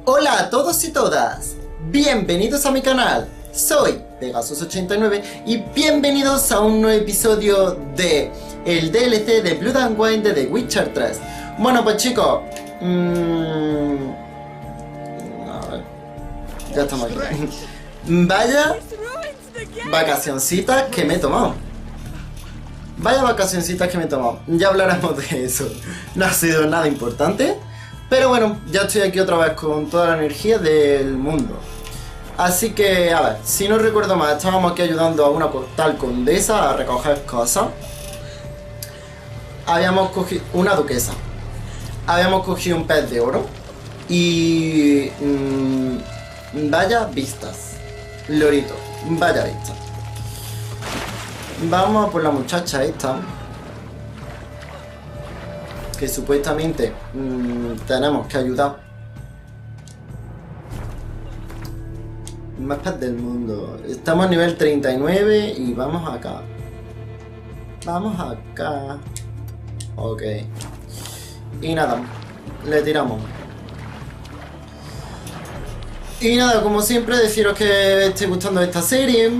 Hola a todos y todas, bienvenidos a mi canal, soy PEGASUS89 y bienvenidos a un nuevo episodio de el DLC de Blood and Wine de The Witcher 3. Bueno pues chicos, a ver, ya estamos aquí. Vaya vacacioncitas que me he tomado. Vaya vacacioncitas que me he tomado. Ya hablaremos de eso. No ha sido nada importante, pero bueno, ya estoy aquí otra vez con toda la energía del mundo. Así que, a ver, si no recuerdo mal, estábamos aquí ayudando a una tal condesa a recoger cosas. Habíamos cogido una duquesa. Habíamos cogido un pez de oro. Y... vaya vistas. Lorito, vaya vistas. Vamos a por la muchacha esta, que supuestamente tenemos que ayudar. Más paz del mundo. Estamos a nivel 39 y vamos acá. Vamos acá. Ok. Y nada, le tiramos. Y nada, como siempre, deciros que estoy gustando de esta serie.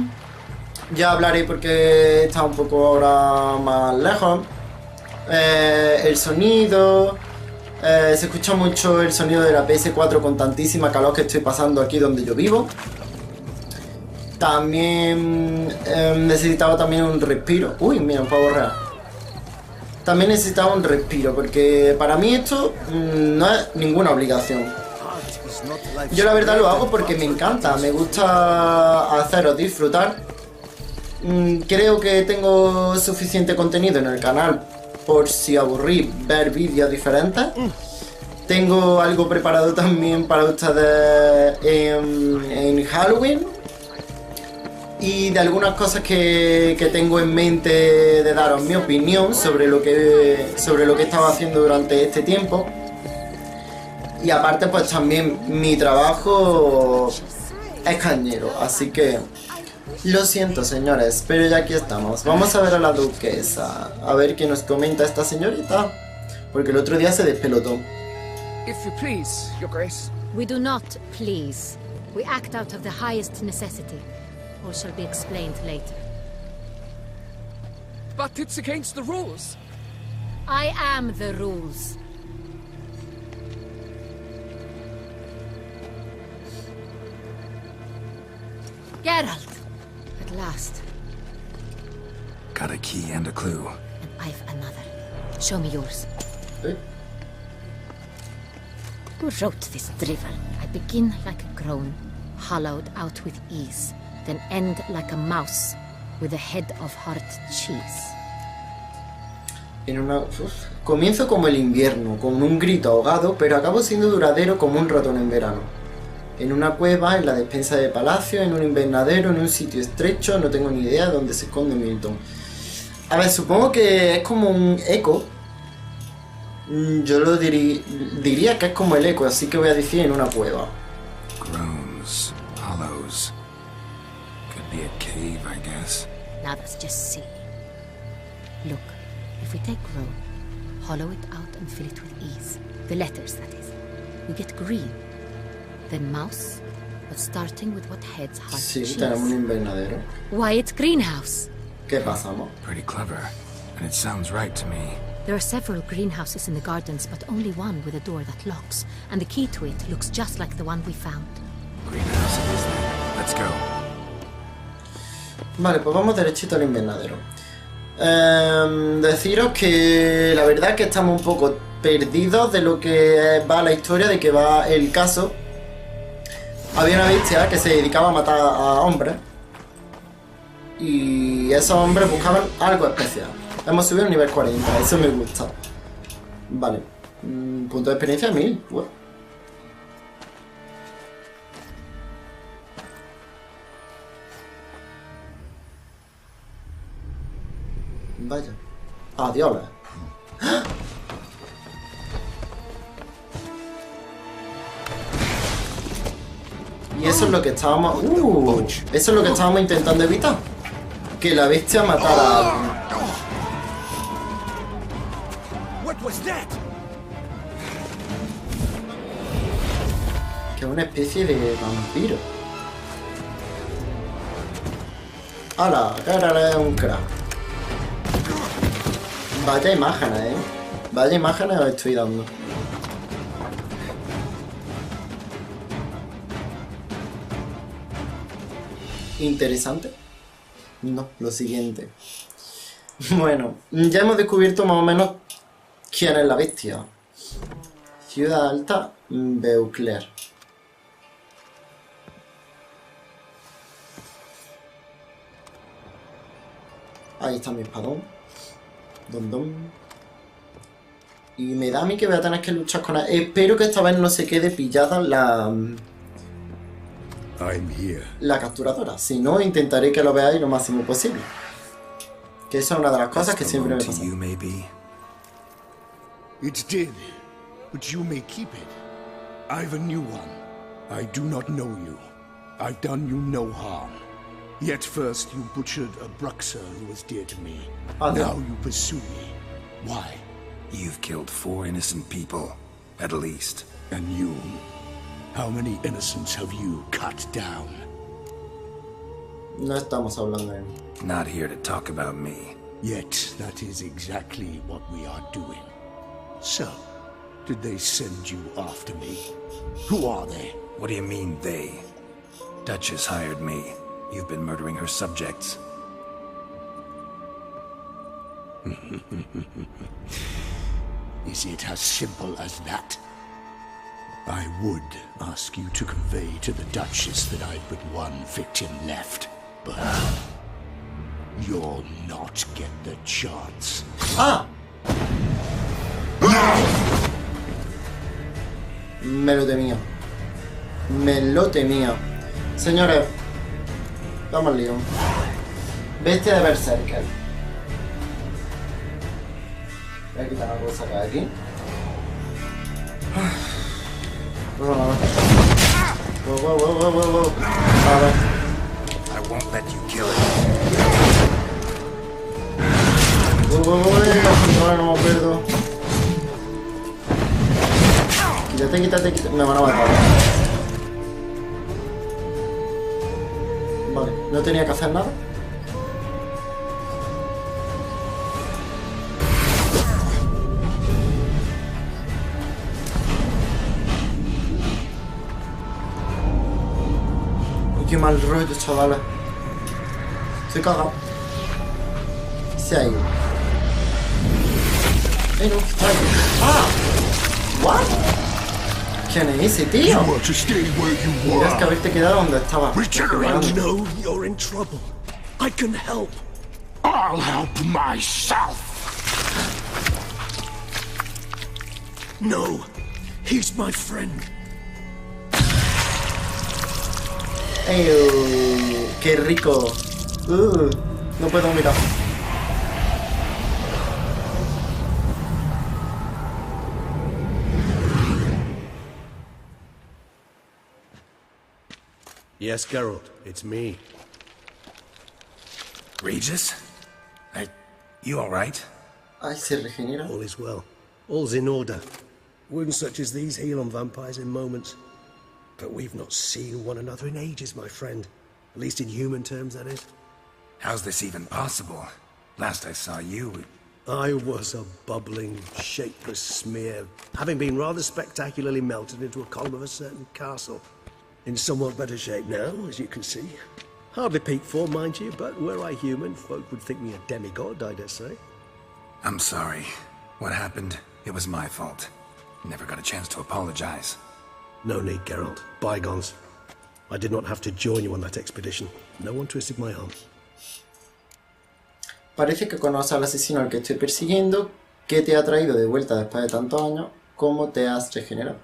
Ya hablaré porque está un poco ahora más lejos. El sonido. Se escucha mucho el sonido de la PS4 con tantísima calor que estoy pasando aquí donde yo vivo. También necesitaba también un respiro. Uy, mira, un pavo real. También necesitaba un respiro porque para mí esto no es ninguna obligación. Yo la verdad lo hago porque me encanta, me gusta haceros disfrutar. Creo que tengo suficiente contenido en el canal por si aburrís ver vídeos diferentes. Tengo algo preparado también para ustedes en Halloween. Y de algunas cosas que tengo en mente de daros mi opinión sobre lo que he estado haciendo durante este tiempo. Y aparte pues también mi trabajo es cañero, así que lo siento señores, pero ya aquí estamos. Vamos a ver a la duquesa, a ver qué nos comenta esta señorita, porque el otro día se despelotó. If you please, Your Grace. We do not please. We act out of the highest necessity. All shall be explained later. But it's against the rules. I am the rules. Geralt! At last. Got a key and a clue. And I've another. Show me yours. ¿Eh? Who wrote this drivel? I begin like a crone, hollowed out with ease, then end like a mouse, with a head of hard cheese. Comienzo como el invierno, con un grito ahogado, pero acabo siendo duradero como un ratón en verano. En una cueva, en la despensa de palacio, en un invernadero, en un sitio estrecho, no tengo ni idea de dónde se esconde Milton. A ver, supongo que es como un eco. Yo lo diría que es como el eco, así que voy a decir en una cueva. Groans, hollows. Could be a cave, I guess. Now that's just silly. Look, if we take groan, hollow it out and fill it with ease. The letters, that is. We get green. Then mouse, but starting with what heads hard Sí, cheese. tenemos un invernadero. Why, it's greenhouse. ¿Qué pasamos? Pretty clever. And it sounds right to me. There are several greenhouses in the gardens, but only one with a door that locks, and the key to it looks just like the one we found. Greenhouse it is then. Let's go. Vale, pues vamos derechito al invernadero. Deciros que la verdad es que estamos un poco perdidos de lo que va la historia, de que va el caso. Había una bestia que se dedicaba a matar a hombres. Y esos hombres buscaban algo especial. Hemos subido al nivel 40, eso me gusta. Vale. Punto de experiencia 1000. Bueno. Vaya. Adiós. ¡Ah! Y eso es lo que estábamos... eso es lo que estábamos intentando evitar. Que la bestia matara a alguien. What was that? Que es una especie de vampiro. ¡Hala! Que ahora es un crack. Vaya imágenes, Vaya imágenes os estoy dando. ¿Interesante? No, lo siguiente. Bueno, ya hemos descubierto más o menos quién es la bestia. Ciudad Alta, Beauclair. Ahí está mi espadón. Y me da a mí que voy a tener que luchar con él. Espero que esta vez no se quede pillada la capturadora. Si no, intentaré que lo veáis lo máximo posible. Que esa es una de las cosas que siempre me pasa. It did, but you may keep it. I've a new one. I do not know you. I've done you no harm. Yet first you butchered a Bruxer who was dear to me. Now you pursue me. Why? You've killed 4 innocent people, at least. And you? How many innocents have you cut down? No estamos hablando de él. Not here to talk about me. Yet that is exactly what we are doing. So, did they send you after me? Who are they? What do you mean, they? Duchess hired me. You've been murdering her subjects. Is it as simple as that? I would ask you to convey to the Duchess that I've but one victim left, but you'll not get the chance. ¡Ah! Me lo temía. Me lo temía. Señores, vamos al lío. Bestia de Berserker. Voy a quitar una cosa acá de aquí. Wow. A ver. I won't let you kill it. No me pierdo. Quítate. Me van a matar. Vale, no tenía que hacer nada. Uy, qué mal rollo, chavales. Estoy cagado. Se ha ido. No, ¿qué está ahí? ¡Ah! ¿What? ¿Quién es ese tío? Tendrías que haberte quedado donde estaba. No, you're in trouble. I can help. I'll help myself. No, he's my friend. ¡Qué rico! No puedo mirar. Yes, Geralt, it's me. Regis? You alright? Ay, se regenera. All is well. All's in order. Wounds such as these heal on vampires in moments. But we've not seen one another in ages, my friend. At least in human terms, that is. How's this even possible? Last I saw you... I was a bubbling, shapeless smear, having been rather spectacularly melted into a column of a certain castle. In somewhat better shape now, as you can see. Hardly peak form, mind you, but were I human, folk would think me a demigod, I dare say. I'm sorry. What happened, it was my fault. Never got a chance to apologize. No need, Geralt. Bygones. I did not have to join you on that expedition. No one twisted my arm. Parece que conoce al asesino al que estoy persiguiendo, que te ha traído de vuelta después de tantos años, cómo te has regenerado.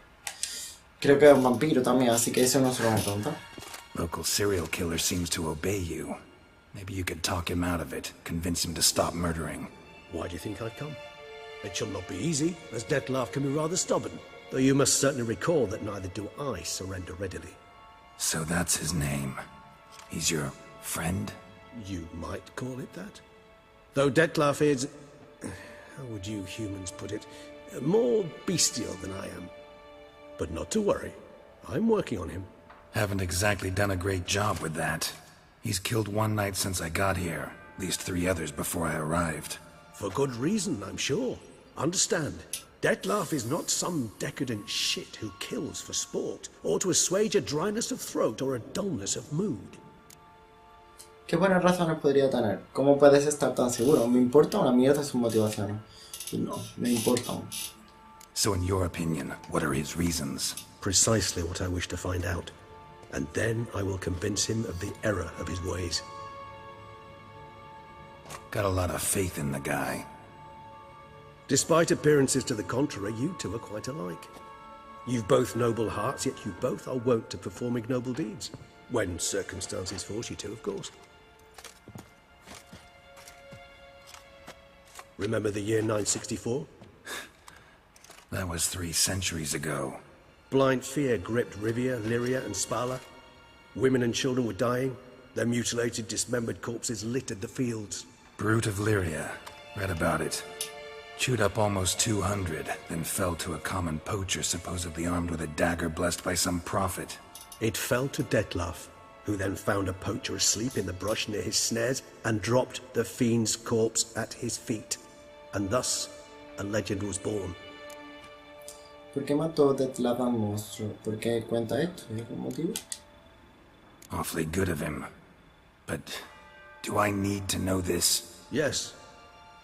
Creo que es un vampiro también, así que eso no se lo vamos a preguntar. Local serial killer seems to obey you. Maybe you could talk him out of it, convince him to stop murdering. Why do you think I've come? It shall not be easy, as Dettlaff can be rather stubborn. Though you must certainly recall that neither do I surrender readily. So that's his name. He's your friend? You might call it that. Though Dettlaff is... how would you humans put it? More bestial than I am. But not to worry. I'm working on him. Haven't exactly done a great job with that. He's killed one knight since I got here, at least 3 others before I arrived. For good reason, I'm sure. Understand, Dettlaff is not some decadent shit who kills for sport, or to assuage a dryness of throat or a dullness of mood. ¿Qué buenas razones podría tener? ¿Cómo puedes estar tan seguro? ¿Me importa una mierda sus motivaciones? No, me importan. So in your opinion, what are his reasons? Precisely what I wish to find out. And then I will convince him of the error of his ways. Got a lot of faith in the guy. Despite appearances to the contrary, you two are quite alike. You've both noble hearts, yet you both are wont to perform ignoble deeds. When circumstances force you to, of course. Remember the year 964? That was 3 centuries ago. Blind fear gripped Rivia, Lyria, and Spala. Women and children were dying. Their mutilated, dismembered corpses littered the fields. Brute of Lyria. Read about it. Chewed up almost 200, then fell to a common poacher supposedly armed with a dagger blessed by some prophet. It fell to Dettlaff, who then found a poacher asleep in the brush near his snares and dropped the fiend's corpse at his feet. And thus, a legend was born. ¿Por qué mató Dettlaff al monstruo? ¿Por qué cuenta esto? ¿Hay algún motivo? Awfully good of him. But do I need to know this? Yes.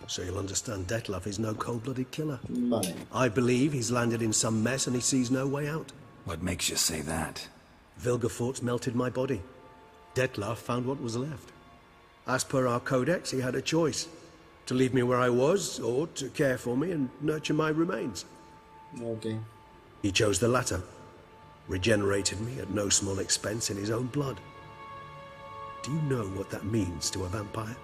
So you'll understand Dettlaff is no cold-blooded killer. Vale. I believe he's landed in some mess and he sees no way out. What makes you say that? Vilgefortz melted my body. Dettlaff found what was left. As per our codex, he had a choice. To leave me where I was, or to care for me and nurture my remains. Okay. He chose the latter. Regenerated me at no small expense in his own blood. Do you know what that means to a vampire?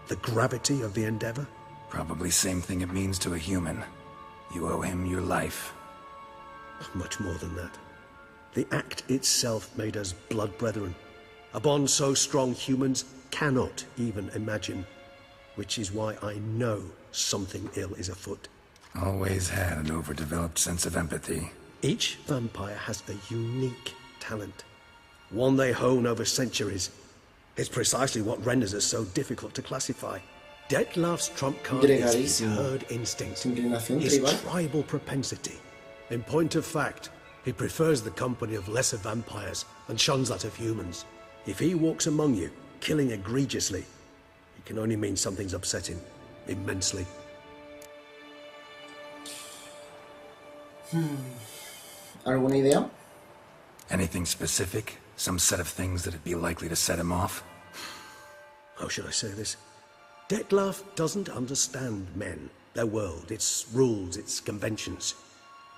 The gravity of the endeavor? Probably same thing it means to a human. You owe him your life. Much more than that. The act itself made us blood brethren. A bond so strong humans cannot even imagine. Which is why I know something ill is afoot. Always had an overdeveloped sense of empathy. Each vampire has a unique talent. One they hone over centuries. It's precisely what renders us so difficult to classify. Dettlaff's trump card is his herd instinct, his tribal propensity. In point of fact, he prefers the company of lesser vampires and shuns that of humans. If he walks among you, killing egregiously, it can only mean something's upset him, immensely. ¿Alguna idea? Anything specific? Some set of things that'd be likely to set him off? How should I say this? Dettlaff doesn't understand men, their world, its rules, its conventions.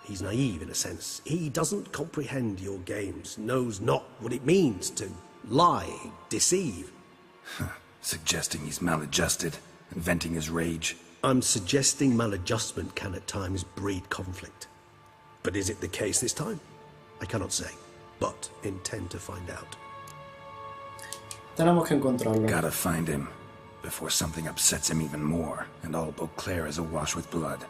He's naive in a sense. He doesn't comprehend your games, knows not what it means to lie, deceive. Suggesting he's maladjusted, and venting his rage. I'm suggesting maladjustment can at times breed conflict. But is it the case this time? I cannot say, but intend to find out. Tenemos que encontrarlo. Gotta find him, before something upsets him even more, and all Beauclair is awash with blood.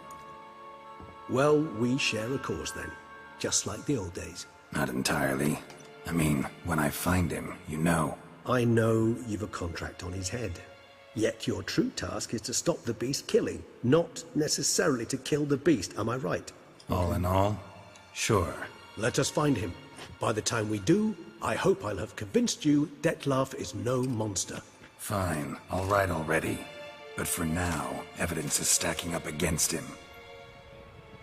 Well, we share a cause then, just like the old days. Not entirely. I mean, when I find him, you know. I know you've a contract on his head. Yet your true task is to stop the beast killing, not necessarily to kill the beast, am I right? All in all, sure. Let us find him. By the time we do, I hope I'll have convinced you Dettlaff is no monster. Fine, all right already. But for now, evidence is stacking up against him.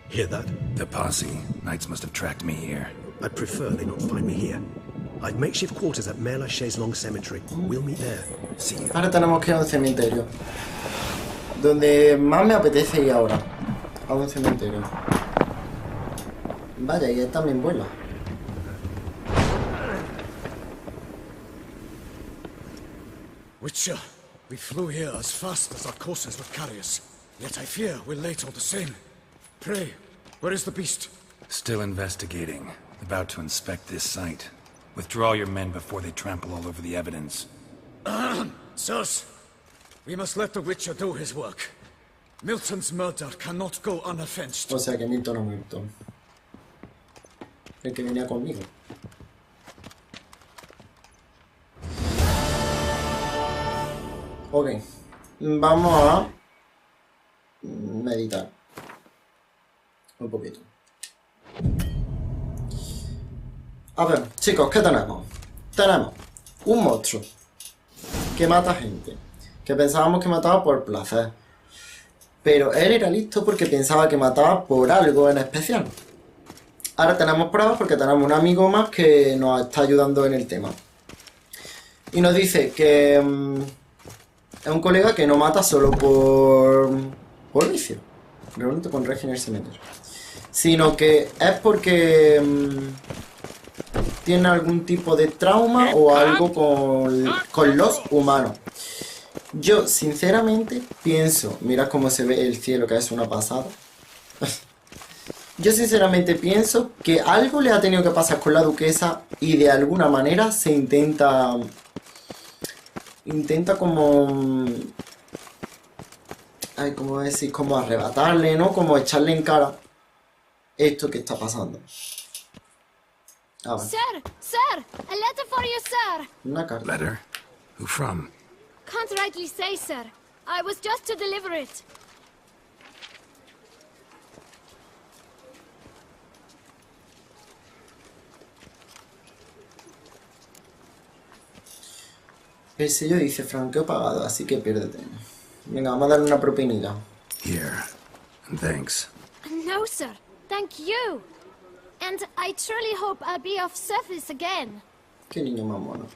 Hear that? The posse. Knights must have tracked me here. I'd prefer they not find me here. I've makeshift quarters at Mère Lachaise Long Cemetery. We'll meet there. See you. Ahora tenemos que ir a un cementerio. Donde más me apetece ir ahora. A un cementerio. Vaya, y él también vuela. Witcher, we flew here as fast as our coursers would carry us. Yet I fear we're late all the same. Pray, where is the beast? Still investigating. About to inspect this site. Withdraw your men before they trample all over the evidence. Sirs, we must let the Witcher do his work. Milton's murder cannot go unavenged. O sea que Milton ha muerto. El que venía conmigo. Ok. Vamos a meditar. Un poquito. A ver, chicos, ¿qué tenemos? Tenemos un monstruo que mata gente, que pensábamos que mataba por placer, pero él era listo porque pensaba que mataba por algo en especial. Ahora tenemos pruebas porque tenemos un amigo más que nos está ayudando en el tema. Y nos dice que es un colega que no mata solo por vicio, realmente con Regener se mete, sino que es porque tiene algún tipo de trauma o algo con los humanos. Yo sinceramente pienso, mira cómo se ve el cielo, que es una pasada. Yo sinceramente pienso que algo le ha tenido que pasar con la duquesa y de alguna manera se intenta como... Ay, ¿cómo decir? Como arrebatarle, ¿no? Como echarle en cara esto que está pasando. A ver. Sir! A letter for you, sir! Una carta. Letter? Who from? Can't rightly say, sir. I was just to deliver it. El sello dice franqueo pagado, así que piérdete. Venga, vamos a darle una propinita. Here. And thanks. No, sir. Thank you. And I truly hope I'll be of service again. Qué niño más mono.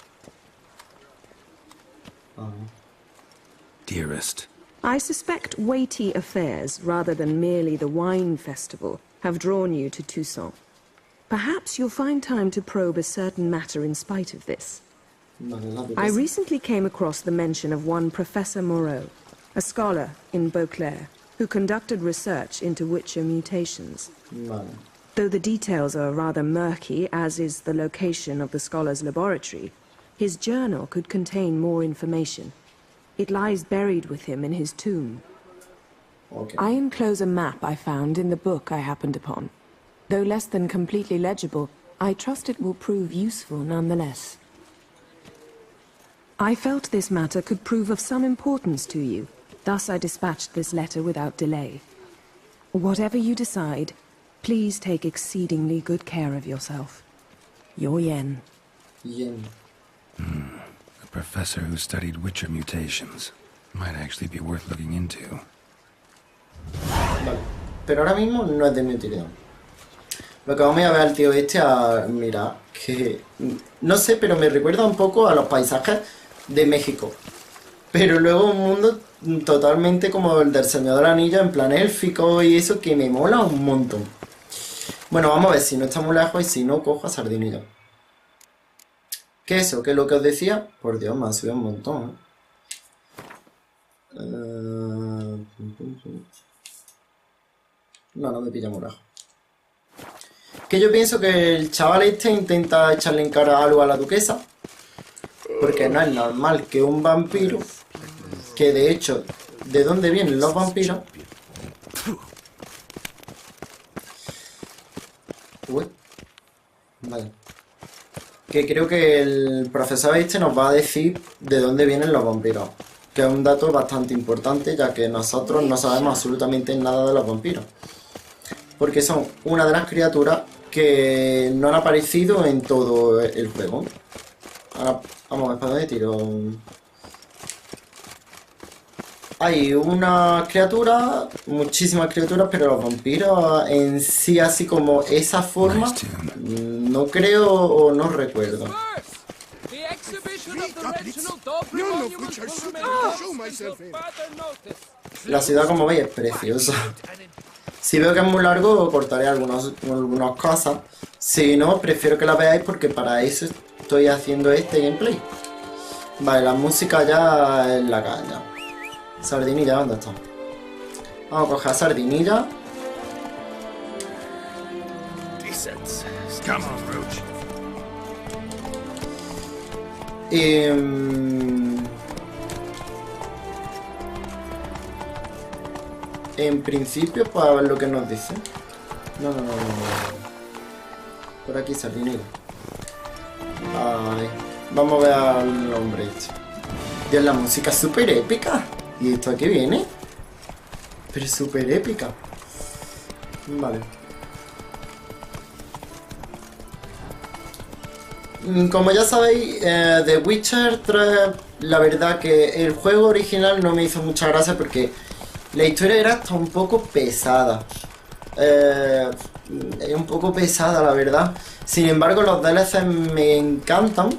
Dearest. I suspect weighty affairs, rather than merely the wine festival, have drawn you to Toussaint. Perhaps you'll find time to probe a certain matter in spite of this. I recently came across the mention of one Professor Moreau, a scholar in Beauclair, who conducted research into Witcher mutations. Vale. Though the details are rather murky, as is the location of the scholar's laboratory, his journal could contain more information. It lies buried with him in his tomb. Okay. I enclose a map I found in the book I happened upon. Though less than completely legible, I trust it will prove useful nonetheless. I felt this matter could prove of some importance to you, thus I dispatched this letter without delay. Whatever you decide, please take exceedingly good care of yourself. Your Yen. Yen. A professor who studied Witcher mutations. Might actually be worth looking into. Vale. Pero ahora mismo no es de mi utilidad. Lo que vamos a ver al tío este a mirar, que no sé, pero me recuerda un poco a los paisajes de México. Pero luego un mundo totalmente como el del Señor del Anillo, en plan élfico y eso, que me mola un montón. Bueno, vamos a ver si no está muy lejos y si no, cojo a Sardinilla. ¿Qué es eso? ¿Qué es lo que os decía? Por Dios, me ha subido un montón, No me pilla muy lejos. Que yo pienso que el chaval este intenta echarle en cara algo a la duquesa. Porque no es normal que un vampiro, que de hecho, ¿de dónde vienen los vampiros? Uy. Vale. Que creo que el profesor este nos va a decir de dónde vienen los vampiros. Que es un dato bastante importante, ya que nosotros no sabemos absolutamente nada de los vampiros. Porque son una de las criaturas que no han aparecido en todo el juego. Ahora, vamos a ver para dónde tiro. Hay una criatura, muchísimas criaturas, pero los vampiros en sí, así como esa forma, no creo o no recuerdo. The exhibition of the regional Dobry Monument will remain closed until further notice. La ciudad, como veis, es preciosa. Si veo que es muy largo, cortaré algunas cosas. Si no, prefiero que la veáis porque para eso estoy haciendo este gameplay. Vale, la música ya es la caña. Sardinilla, ¿dónde está? Vamos a coger a Sardinilla. En principio, para ver lo que nos dice. No. Por aquí, Sardinilla. Ay, vamos a ver al hombre este. Dios, la música es súper épica. ¿Y esto a qué viene? Pero es súper épica. Vale. Como ya sabéis, The Witcher 3, la verdad que el juego original no me hizo mucha gracia porque la historia era hasta un poco pesada. Es un poco pesada, la verdad. Sin embargo, los DLC me encantan.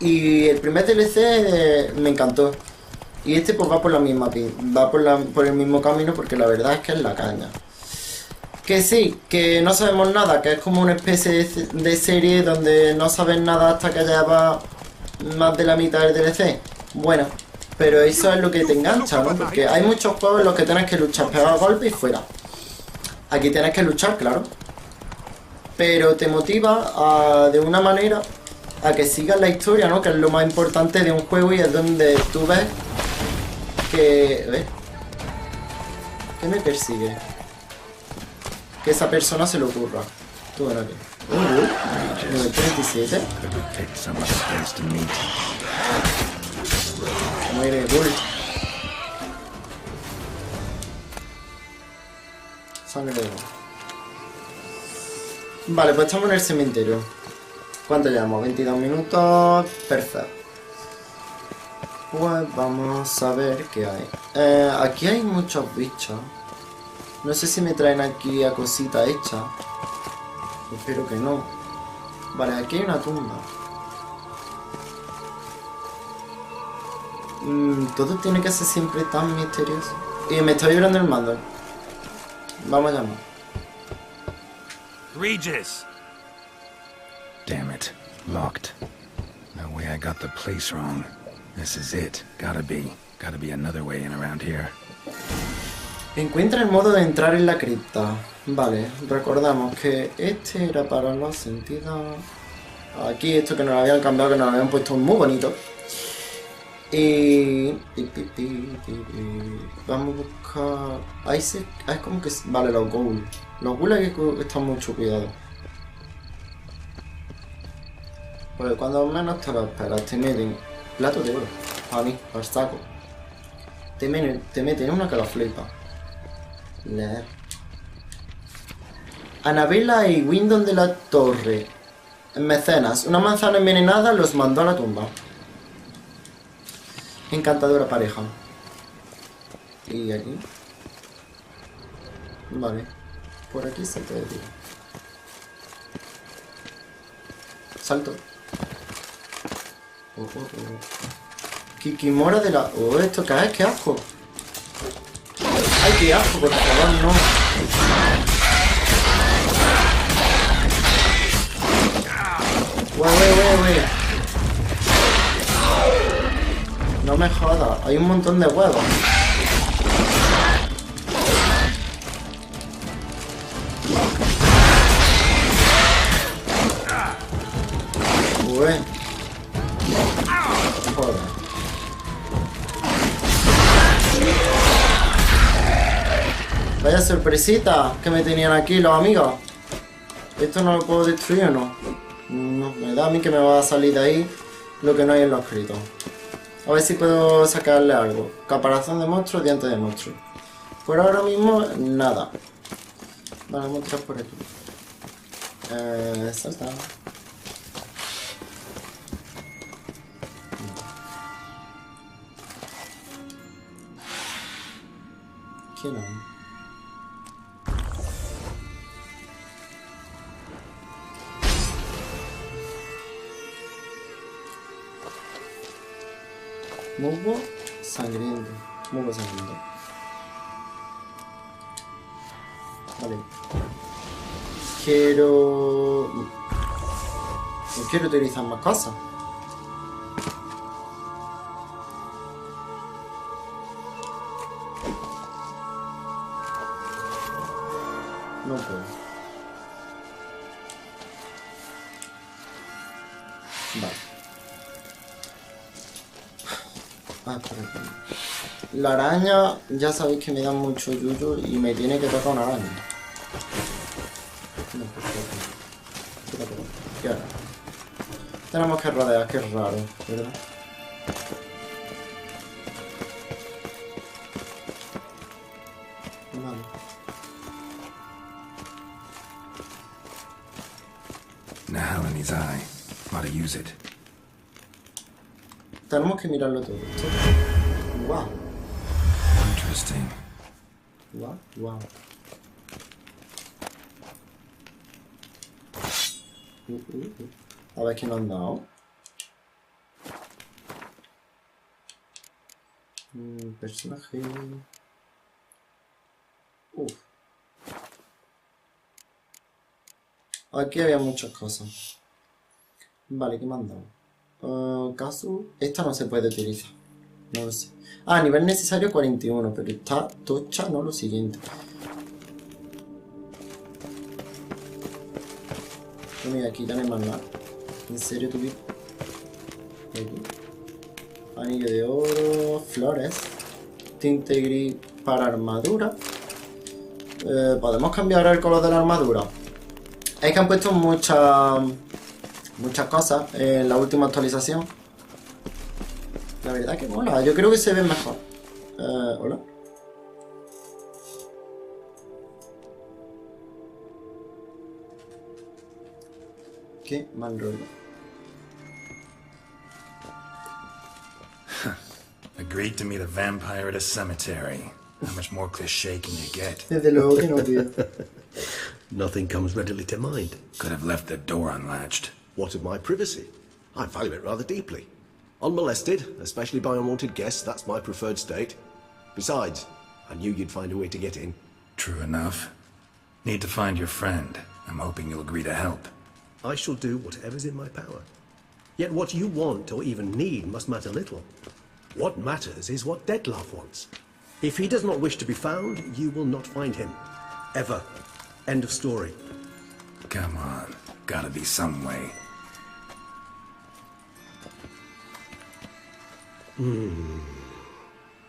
Y el primer DLC me encantó. Y este pues va por la misma va por el mismo camino porque la verdad es que es la caña. Que sí, que no sabemos nada, que es como una especie de serie donde no sabes nada hasta que llevas más de la mitad del DLC. Bueno, pero eso es lo que te engancha, ¿no? Porque hay muchos juegos en los que tienes que luchar, pegar golpes y fuera. Aquí tienes que luchar, claro. Pero te motiva de una manera a que sigas la historia, ¿no? Que es lo más importante de un juego y es donde tú ves que... ¿ves? ¿Qué me persigue? Que esa persona se le ocurra. Tú ven aquí. Nivel 37. Muere, Bull. Sangre de... Vale, pues estamos en el cementerio. ¿Cuánto llevamos? 22 minutos. Perfecto. Pues vamos a ver qué hay. Aquí hay muchos bichos. No sé si me traen aquí a cosita hecha. Espero que no. Vale, aquí hay una tumba. Todo tiene que ser siempre tan misterioso. Y me está vibrando el mando. Vamos a llamar. Regis! Damn it. Locked. No way I got the place wrong. This is it. Gotta be another way in around here. Encuentra el modo de entrar en la cripta. Vale, recordamos que este era para los sentidos. Aquí esto que nos lo habían cambiado, que nos lo habían puesto muy bonito. Y... vamos a buscar... Ahí se... es como que... Vale, los ghouls. Los ghouls hay que estar mucho cuidado. Porque cuando menos te lo esperas, te meten plato de oro. A mí, al saco. Te meten una que la flipa. Leer. Anabela y Windon de la Torre. Mecenas. Una manzana envenenada los mandó a la tumba. Encantadora pareja. Y aquí. Vale. Por aquí se puede ir. Salto. Kikimora de la... Oh, ¿esto qué es? ¡Qué asco! ¡Ay, qué asco! Por favor, no. ¡Wey! No me jodas, hay un montón de huevos. Joder. Vaya sorpresita que me tenían aquí los amigos. ¿Esto no lo puedo destruir o no? No, me da a mí que me va a salir de ahí lo que no hay en los escritos. A ver si puedo sacarle algo. Caparazón de monstruo, dientes de monstruo. Por ahora mismo, nada. Vale, vamos a entrar por aquí. Salta. ¿Quién hay? Musgo sangriento. Musgo sangriento. Vale. Quiero utilizar más cosas. No puedo. Vale. Por aquí. La araña, ya sabéis que me da mucho yuyu y me tiene que tocar una araña. No, por favor. ¿Qué ahora? Tenemos que rodear, que es raro, ¿verdad? Nahal in his eye. Ought to use it. Tenemos que mirarlo todo. Wow. Interesting. Wow, wow. A ver qué nos han dado. Personaje. Uf. Aquí había muchas cosas. Vale, ¿qué me han dado? Caso. Esta no se puede utilizar. No lo sé. Ah, nivel necesario 41, pero está tocha, no lo siguiente. No, mira, aquí ya no hay más nada. ¿En serio tuve? Anillo de oro, flores, tinte gris para armadura. Podemos cambiar el color de la armadura. Es que han puesto muchas cosas en la última actualización. La verdad que mola, yo creo que se ve mejor. Hola. Qué mal rollo. Agreed to meet a vampire at a cemetery. How much more cliché can you get? Desde luego que no, tío. Nothing comes readily to mind. Could have left the door unlatched. What of my privacy? I value it rather deeply. Unmolested, especially by unwanted guests, that's my preferred state. Besides, I knew you'd find a way to get in. True enough. Need to find your friend. I'm hoping you'll agree to help. I shall do whatever's in my power. Yet what you want or even need must matter little. What matters is what Detlef wants. If he does not wish to be found, you will not find him. Ever. End of story. Come on. Gotta be some way.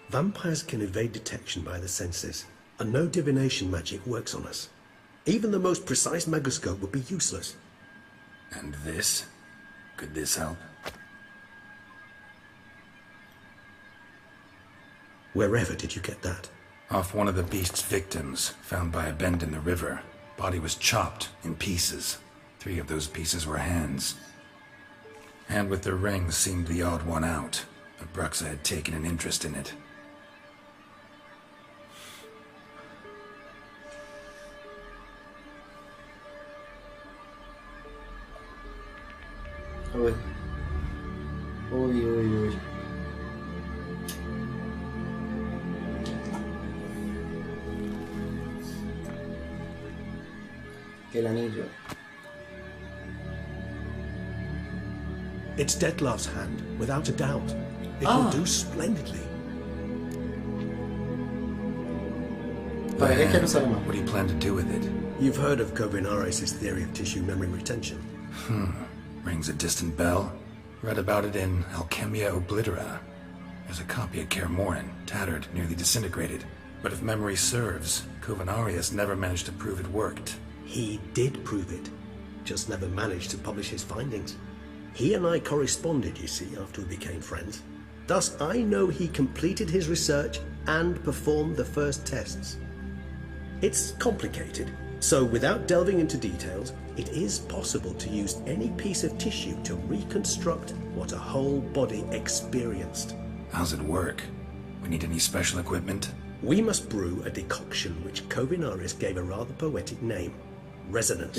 Vampires can evade detection by the senses, and no divination magic works on us. Even the most precise megascope would be useless. And this? Could this help? Wherever did you get that? Off one of the beast's victims, found by a bend in the river. Body was chopped in pieces. 3 of those pieces were hands. Hand with the ring seemed the odd one out, but Bruxa had taken an interest in it. Uy. Uy, uy, uy. El anillo. It's Detlef's hand, without a doubt. It will do splendidly. Vale, ¿qué quiero saber más? What do you plan to do with it? You've heard of Kovinares' theory of tissue memory retention. Rings a distant bell. Read about it in Alchemia Oblitera. There's a copy at Kaer Morhen, tattered, nearly disintegrated. But if memory serves, Kovinares never managed to prove it worked. He did prove it, just never managed to publish his findings. He and I corresponded, you see, after we became friends. Thus, I know he completed his research and performed the first tests. It's complicated, so without delving into details, it is possible to use any piece of tissue to reconstruct what a whole body experienced. How's it work? We need any special equipment? We must brew a decoction which Kovinares gave a rather poetic name. Resonance.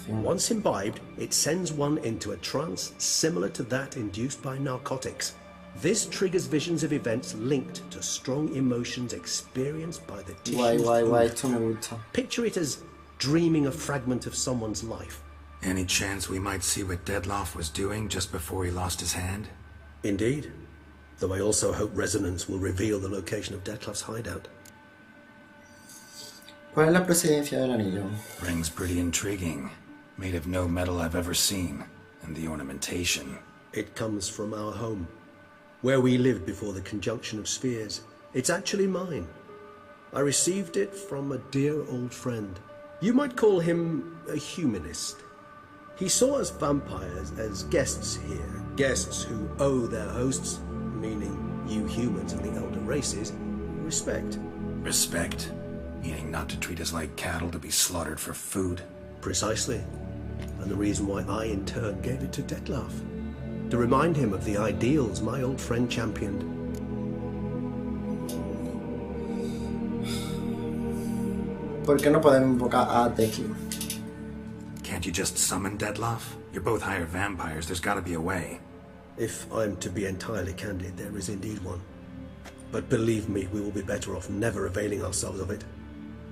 Once imbibed, it sends one into a trance similar to that induced by narcotics. This triggers visions of events linked to strong emotions experienced by the tissue's owner. Picture it as dreaming a fragment of someone's life. Any chance we might see what Detlef was doing just before he lost his hand? Indeed. Though I also hope resonance will reveal the location of Detlef's hideout. ¿Cuál es la procedencia del anillo? Ring's pretty intriguing. Made of no metal I've ever seen. And the ornamentation. It comes from our home, where we lived before the conjunction of spheres. It's actually mine. I received it from a dear old friend. You might call him a humanist. He saw us vampires as guests here, guests who owe their hosts, meaning you humans and the elder races, respect. Respect? Meaning not to treat us like cattle to be slaughtered for food? Precisely. and the reason why I in turn gave it to Detlef. To remind him of the ideals my old friend championed. ¿Por qué no podemos invocar a Detlef? Can't you just summon Detlef? You're both hired vampires. There's got to be a way. If I'm to be entirely candid, there is indeed one. But believe me, we will be better off never availing ourselves of it.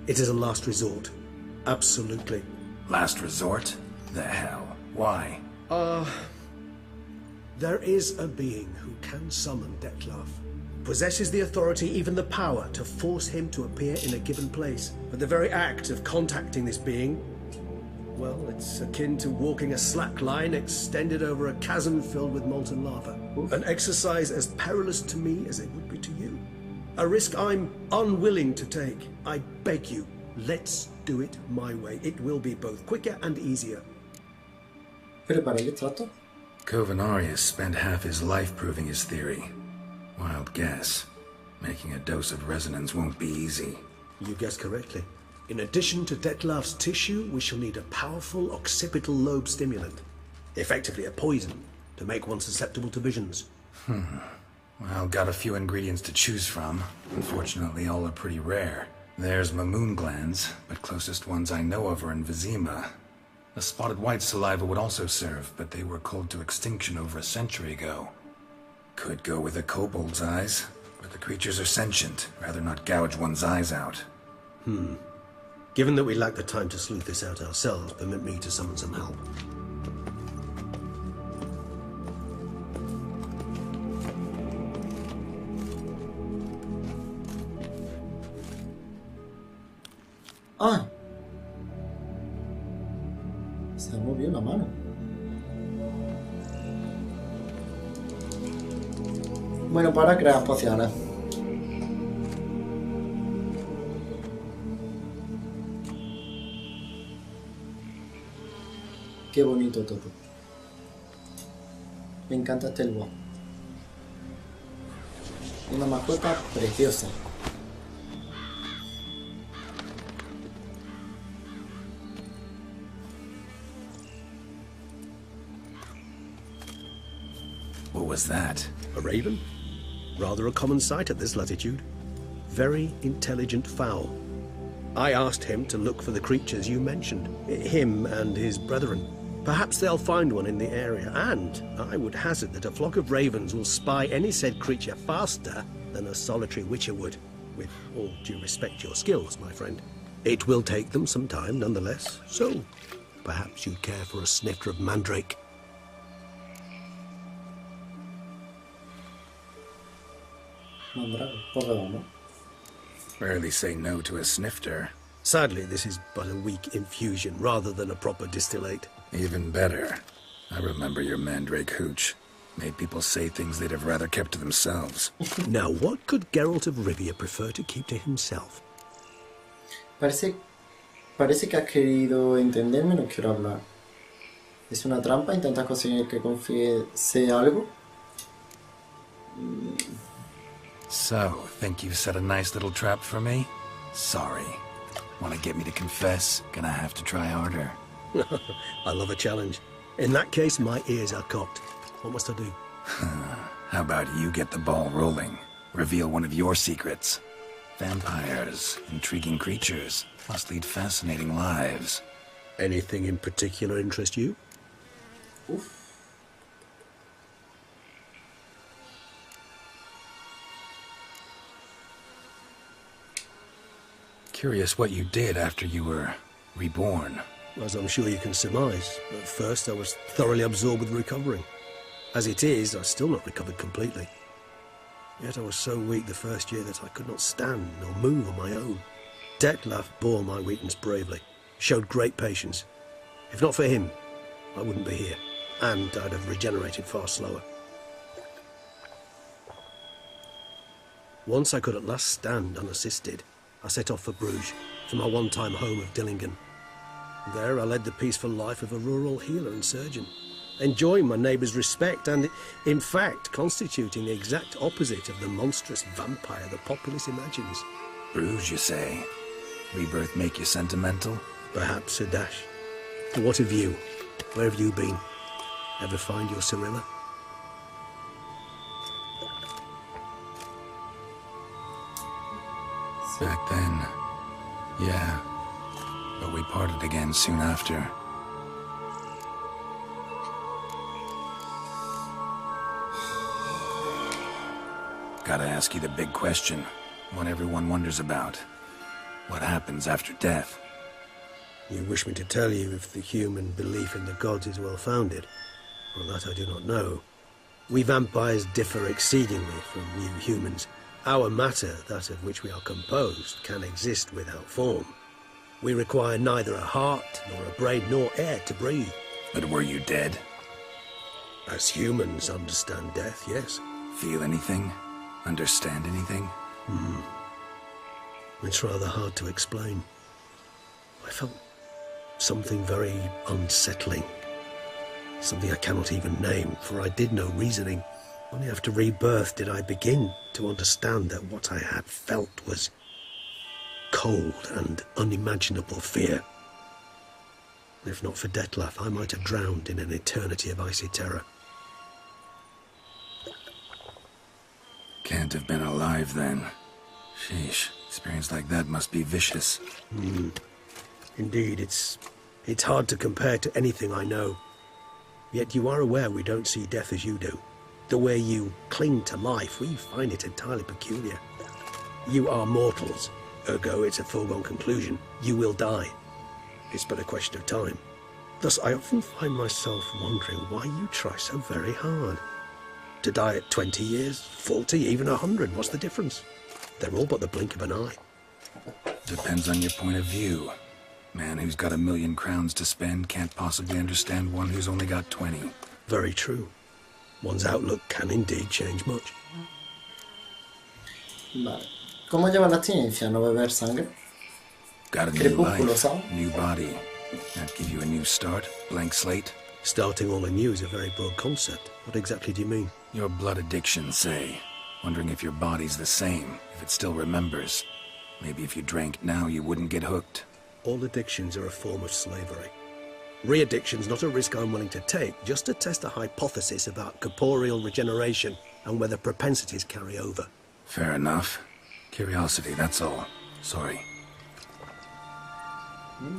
It is a last resort. Absolutely. Last resort? The hell? Why? There is a being who can summon Detlef. Possesses the authority, even the power, to force him to appear in a given place. But the very act of contacting this being, well, it's akin to walking a slack line extended over a chasm filled with molten lava. An exercise as perilous to me as it would be to you. A risk I'm unwilling to take. I beg you, let's do it my way. It will be both quicker and easier. Prepara el trato. Covenarius spent half his life proving his theory. Wild guess. Making a dose of resonance won't be easy. You guessed correctly. In addition to Detlef's tissue, we shall need a powerful occipital lobe stimulant. Effectively a poison, to make one susceptible to visions. Well, got a few ingredients to choose from. Unfortunately, all are pretty rare. There's Mamoon glands, but closest ones I know of are in Vizima. A spotted white saliva would also serve, but they were cold to extinction over a century ago. Could go with a kobold's eyes, but the creatures are sentient. Rather not gouge one's eyes out. Given that we lack the time to sleuth this out ourselves, permit me to summon some help. Ah. Se movió la mano. Bueno, para crear pociones. Qué bonito todo. Me encanta este lugar. Una mascota preciosa. What was that? A raven? Rather a common sight at this latitude. Very intelligent fowl. I asked him to look for the creatures you mentioned. Him and his brethren. Perhaps they'll find one in the area, and I would hazard that a flock of ravens will spy any said creature faster than a solitary witcher would. With all due respect to your skills, my friend. It will take them some time, nonetheless. So, perhaps you'd care for a snifter of mandrake. Mandrago, pues vamos. Rarely say no to a snifter. Sadly, this is but a weak infusion rather than a proper distillate. Even better. I remember your mandrake hooch. Made people say things they'd have rather kept to themselves. Now, what could Geralt of Rivia prefer to keep to himself? Parece que has querido entenderme, no quiero hablar. ¿Es una trampa? ¿Intentas conseguir que confiese algo? So, think you've set a nice little trap for me? Sorry. Want to get me to confess? Gonna have to try harder. I love a challenge. In that case, my ears are cocked. What must I do? How about you get the ball rolling? Reveal one of your secrets. Vampires, intriguing creatures, must lead fascinating lives. Anything in particular interest you? Uf. Curious what you did after you were reborn. As I'm sure you can surmise, at first I was thoroughly absorbed with recovering. As it is, I've still not recovered completely. Yet I was so weak the first year that I could not stand nor move on my own. Detlef bore my weakness bravely, showed great patience. If not for him, I wouldn't be here, and I'd have regenerated far slower. Once I could at last stand unassisted, I set off for Bruges, for my one-time home of Dillingen. There I led the peaceful life of a rural healer and surgeon, enjoying my neighbours' respect and, in fact, constituting the exact opposite of the monstrous vampire the populace imagines. Bruges, you say? Rebirth make you sentimental? Perhaps a dash. What of you? Where have you been? Ever find your Cirilla? Back then, yeah. But we parted again soon after. Gotta ask you the big question, one everyone wonders about. What happens after death? You wish me to tell you if the human belief in the gods is well-founded? Well, that I do not know. We vampires differ exceedingly from you humans. Our matter, that of which we are composed, can exist without form. We require neither a heart, nor a brain, nor air to breathe. But were you dead? As humans understand death, yes. Feel anything? Understand anything? It's rather hard to explain. I felt something very unsettling. Something I cannot even name, for I did no reasoning. Only after rebirth did I begin to understand that what I had felt was cold and unimaginable fear. If not for Dettlaff, I might have drowned in an eternity of icy terror. Can't have been alive then. Sheesh, experience like that must be vicious. Indeed, it's hard to compare to anything I know. Yet you are aware we don't see death as you do. The way you cling to life, we find it entirely peculiar. You are mortals, ergo it's a foregone conclusion. You will die. It's but a question of time. Thus, I often find myself wondering why you try so very hard. To die at 20 years, 40, even 100, what's the difference? They're all but the blink of an eye. Depends on your point of view. Man who's got 1,000,000 crowns to spend can't possibly understand one who's only got 20. Very true. One's outlook can indeed change much. Vale. ¿Cómo lleva la abstinencia? ¿No beber sangre? Got a new Crepúsculo, life, ¿sabes? new body. That give you a new start, blank slate? Starting all anew is a very broad concept. What exactly do you mean? Your blood addiction, say. Wondering if your body's the same, if it still remembers. Maybe if you drank now, you wouldn't get hooked. All addictions are a form of slavery. Re-addiction's not a risk I'm willing to take, just to test a hypothesis about corporeal regeneration and whether propensities carry over. Fair enough. Curiosity, that's all. Sorry.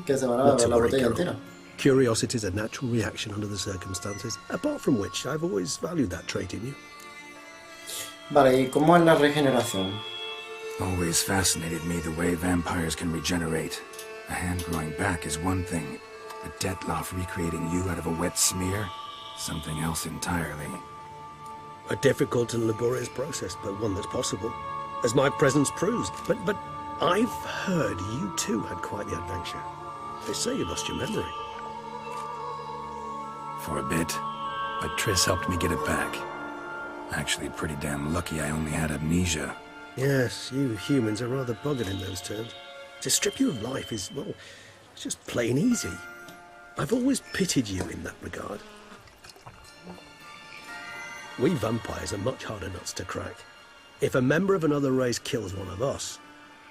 Que se van a Not to beber la worry, botella Carol. entera. Curiosity is a natural reaction under the circumstances, apart from which I've always valued that trait in you. Vale, ¿y cómo es la regeneración? Always fascinated me the way vampires can regenerate. A hand growing back is one thing, but Dettlaff recreating you out of a wet smear? Something else entirely. A difficult and laborious process, but one that's possible, as my presence proves. But I've heard you too had quite the adventure. They say you lost your memory. For a bit, but Triss helped me get it back. Actually pretty damn lucky I only had amnesia. Yes, you humans are rather buggered in those terms. To strip you of life is, well, it's just plain easy. I've always pitied you in that regard. We vampires are much harder nuts to crack. If a member of another race kills one of us,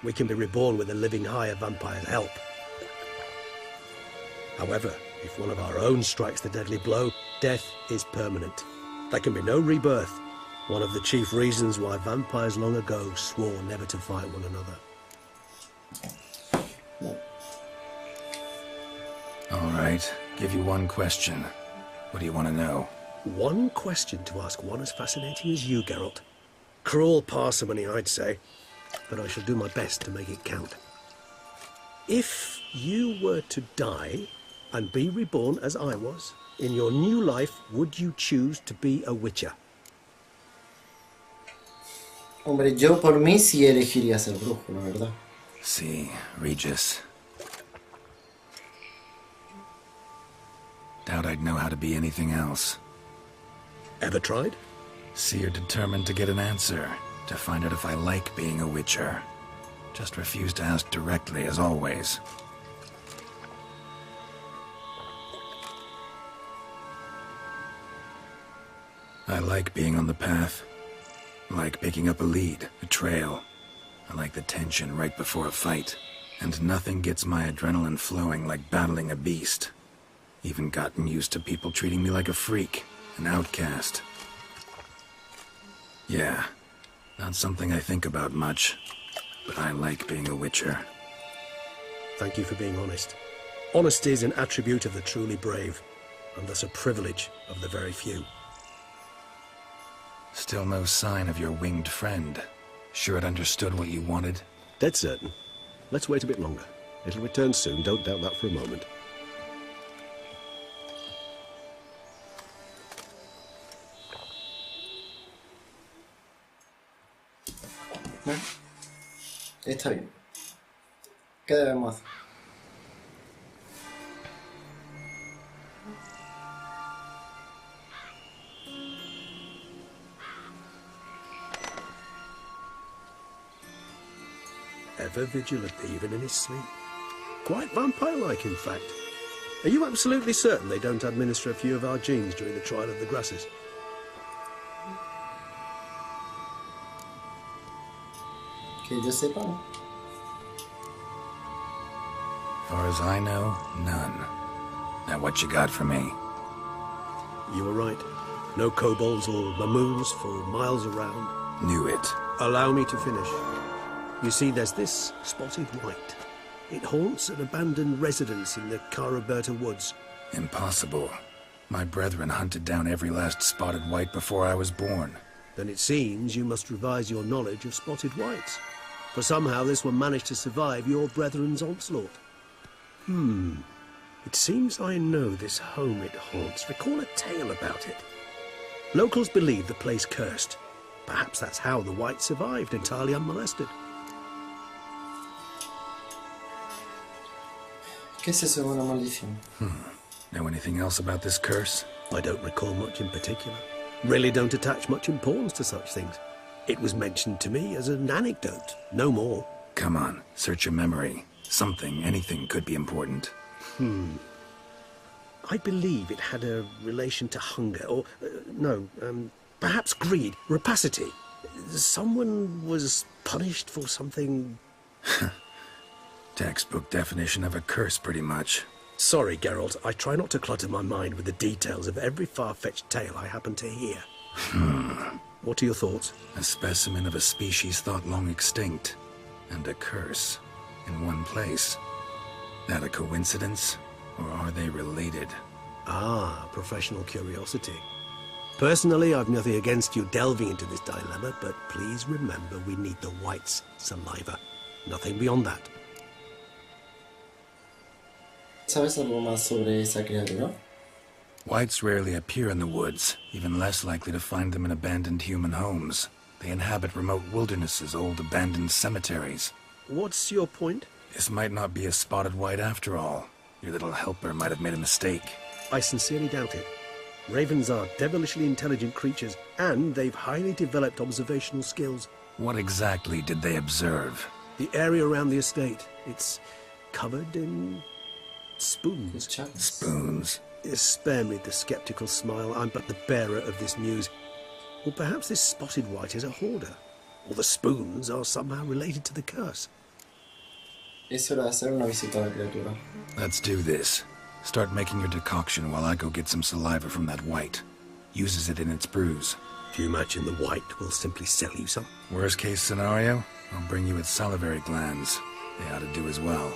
we can be reborn with a living higher vampire's help. However, if one of our own strikes the deadly blow, death is permanent. There can be no rebirth. One of the chief reasons why vampires long ago swore never to fight one another. All right, give you one question. What do you want to know? One question to ask one as fascinating as you, Geralt. Cruel parsimony, I'd say, but I shall do my best to make it count. If you were to die and be reborn as I was, in your new life, would you choose to be a witcher? Hombre, yo por mí sí elegiría ser brujo, la verdad. See, Regis. Doubt I'd know how to be anything else. Ever tried? Seer determined to get an answer, to find out if I like being a witcher. Just refused to ask directly, as always. I like being on the path. Like picking up a lead, a trail. I like the tension right before a fight. And nothing gets my adrenaline flowing like battling a beast. Even gotten used to people treating me like a freak, an outcast. Yeah, not something I think about much, but I like being a witcher. Thank you for being honest. Honesty is an attribute of the truly brave, and thus a privilege of the very few. Still no sign of your winged friend. Sure it understood what you wanted? Dead certain. Let's wait a bit longer. It'll return soon, don't doubt that for a moment. Bueno, está bien. ¿Qué debemos hacer? Ever vigilant, even in his sleep. Quite vampire-like, in fact. Are you absolutely certain they don't administer a few of our genes during the trial of the grasses? Que yo sepa, ¿no? Far as I know, none. Now what you got for me? You were right. No kobolds or mamoons for miles around. Knew it. Allow me to finish. You see, there's this spotted white. It haunts an abandoned residence in the Caraberta woods. Impossible. My brethren hunted down every last spotted white before I was born. Then it seems you must revise your knowledge of spotted whites. For somehow this one managed to survive your brethren's onslaught. It seems I know this home it haunts. Recall a tale about it. Locals believe the place cursed. Perhaps that's how the whites survived entirely unmolested. ¿Qué es eso de una maldición? Know anything else about this curse? I don't recall much in particular. Really don't attach much importance to such things. It was mentioned to me as an anecdote, no more. Come on, search your memory. Something, anything could be important. I believe it had a relation to hunger, or, perhaps greed, rapacity. Someone was punished for something... Textbook definition of a curse, pretty much. Sorry, Geralt, I try not to clutter my mind with the details of every far-fetched tale I happen to hear. What are your thoughts? A specimen of a species thought long extinct, and a curse in one place. That a coincidence, or are they related? Ah, professional curiosity. Personally, I've nothing against you delving into this dilemma, but please remember we need the white's saliva. Nothing beyond that. ¿Sabes algo más sobre esa criatura? Whites rarely appear in the woods, even less likely to find them in abandoned human homes. They inhabit remote wildernesses, old abandoned cemeteries. What's your point? This might not be a spotted white after all. Your little helper might have made a mistake. I sincerely doubt it. Ravens are devilishly intelligent creatures, and they've highly developed observational skills. What exactly did they observe? The area around the estate, it's covered in spoons. Spoons? Spare me the skeptical smile. I'm but the bearer of this news. Or perhaps this spotted white is a hoarder. Or the spoons are somehow related to the curse. Es hora de hacer una visita a la criatura. Let's do this. Start making your decoction while I go get some saliva from that white. Uses it in its brews. Do you imagine the white will simply sell you some? Worst case scenario, I'll bring you its salivary glands. They ought to do as well.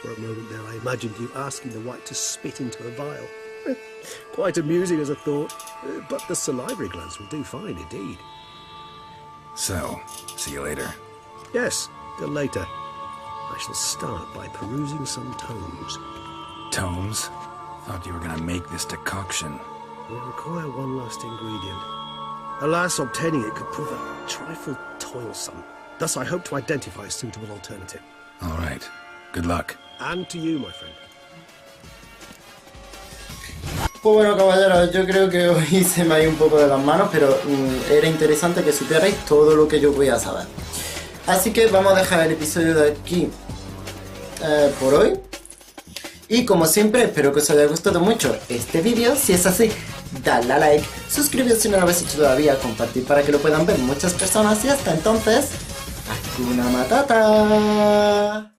For a moment there, I imagined you asking the white to spit into a vial. Quite amusing as a thought, but the salivary glands will do fine indeed. So, see you later. Yes, till later. I shall start by perusing some tomes. Tomes? Thought you were gonna make this decoction. We require one last ingredient. Alas, obtaining it could prove a trifle toilsome. Thus, I hope to identify a suitable alternative. All right. Good luck. And to you, my friend. Pues bueno, caballeros, yo creo que hoy se me ha ido un poco de las manos, pero era interesante que supierais todo lo que yo voy a saber. Así que vamos a dejar el episodio de aquí por hoy. Y como siempre, espero que os haya gustado mucho este vídeo. Si es así, dadle a like, suscribiros si no lo habéis hecho todavía, compartir para que lo puedan ver muchas personas. Y hasta entonces, ¡Hakuna Matata!